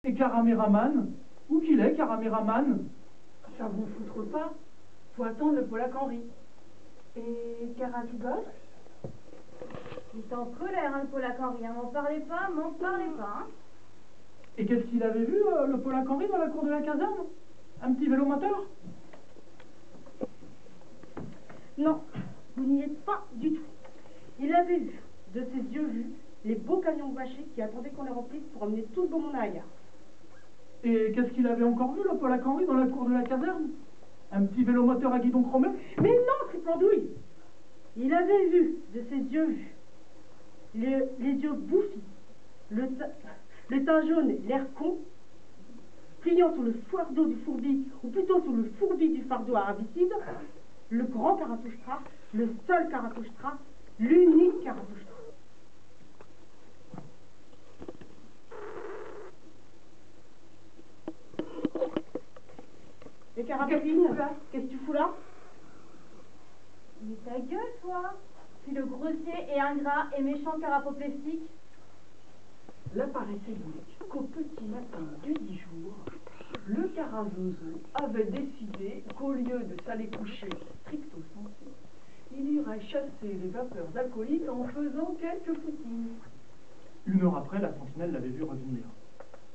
Et Caraméraman? Où qu'il est, Caraméraman? Ça vous foutre pas. Faut attendre le Polak Henri. Et Caratibot? Il est en colère, hein, le Polak Henri. M'en parlez pas, hein. Et qu'est-ce qu'il avait vu, le Polak Henri, dans la cour de la caserne? Un petit vélo moteur? Non, vous n'y êtes pas du tout. Il avait vu, de ses yeux vus, les beaux camions bâchés qui attendaient qu'on les remplisse pour emmener tout le beau monde à la gare. Et qu'est-ce qu'il avait encore vu, le Polak Henri, dans la cour de la caserne? Un petit vélo moteur à guidon chromé? Mais non, triplandouille! Il avait vu, de ses yeux vus, les yeux bouffis, le teint jaune, l'air con, pliant sur le fardeau du fourbi, ou plutôt sur le fourbi du fardeau arabicide, le grand Karatouchtra, le seul Karatouchtra, l'unique Karatouchtra. Et Carapéline, qu'est-ce que tu fous là? Mais ta gueule, toi! Puis le grossier et ingrat et méchant carapoplastique. Là paraissait donc qu'au petit matin du 10 jours, le Carazozo avait décidé qu'au lieu de s'aller coucher stricto sensu, il irait chasser les vapeurs alcooliques en faisant quelques footings. 1 heure après, la sentinelle l'avait vu revenir.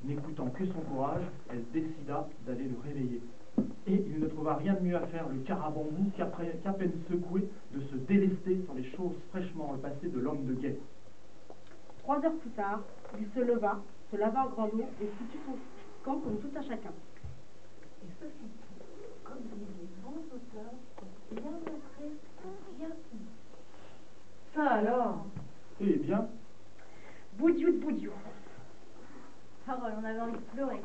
N'écoutant que son courage, elle décida d'aller le réveiller. Et il ne trouva rien de mieux à faire, le Carabambou, qu'à peine secoué, de se délester sur les choses fraîchement repassées de l'homme de guerre. 3 heures plus tard, il se leva, se lava en grand eau et foutit son camp comme tout un chacun. Et ce fut tout, comme des grands auteurs, bien montré, bien fini. Ça alors? Eh bien, Boudiou de boudiou. Parole, on avait envie de pleurer.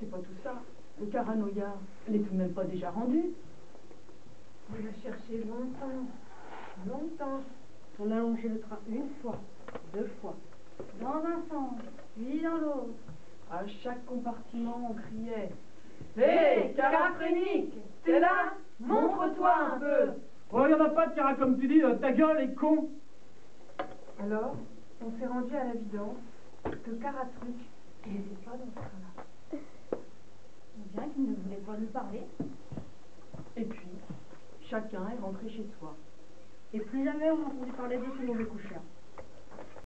C'est pas tout ça. Le Caranoïa n'est tout de même pas déjà rendu. On l'a cherché longtemps. On a longé le train 1 fois, 2 fois. Dans un sens, puis dans l'autre. À chaque compartiment, on criait « Hé, Caraprénique, t'es là? Montre-toi un peu !» oh, y en a pas de Cara, comme tu dis, ta gueule est con. Alors, on s'est rendu à l'évidence que Caratruc n'était pas dans ce train-là. Bien qu'il ne voulait pas nous parler. Et puis, chacun est rentré chez soi. Et plus jamais on n'a entendu parler de ce mauvais coucheur.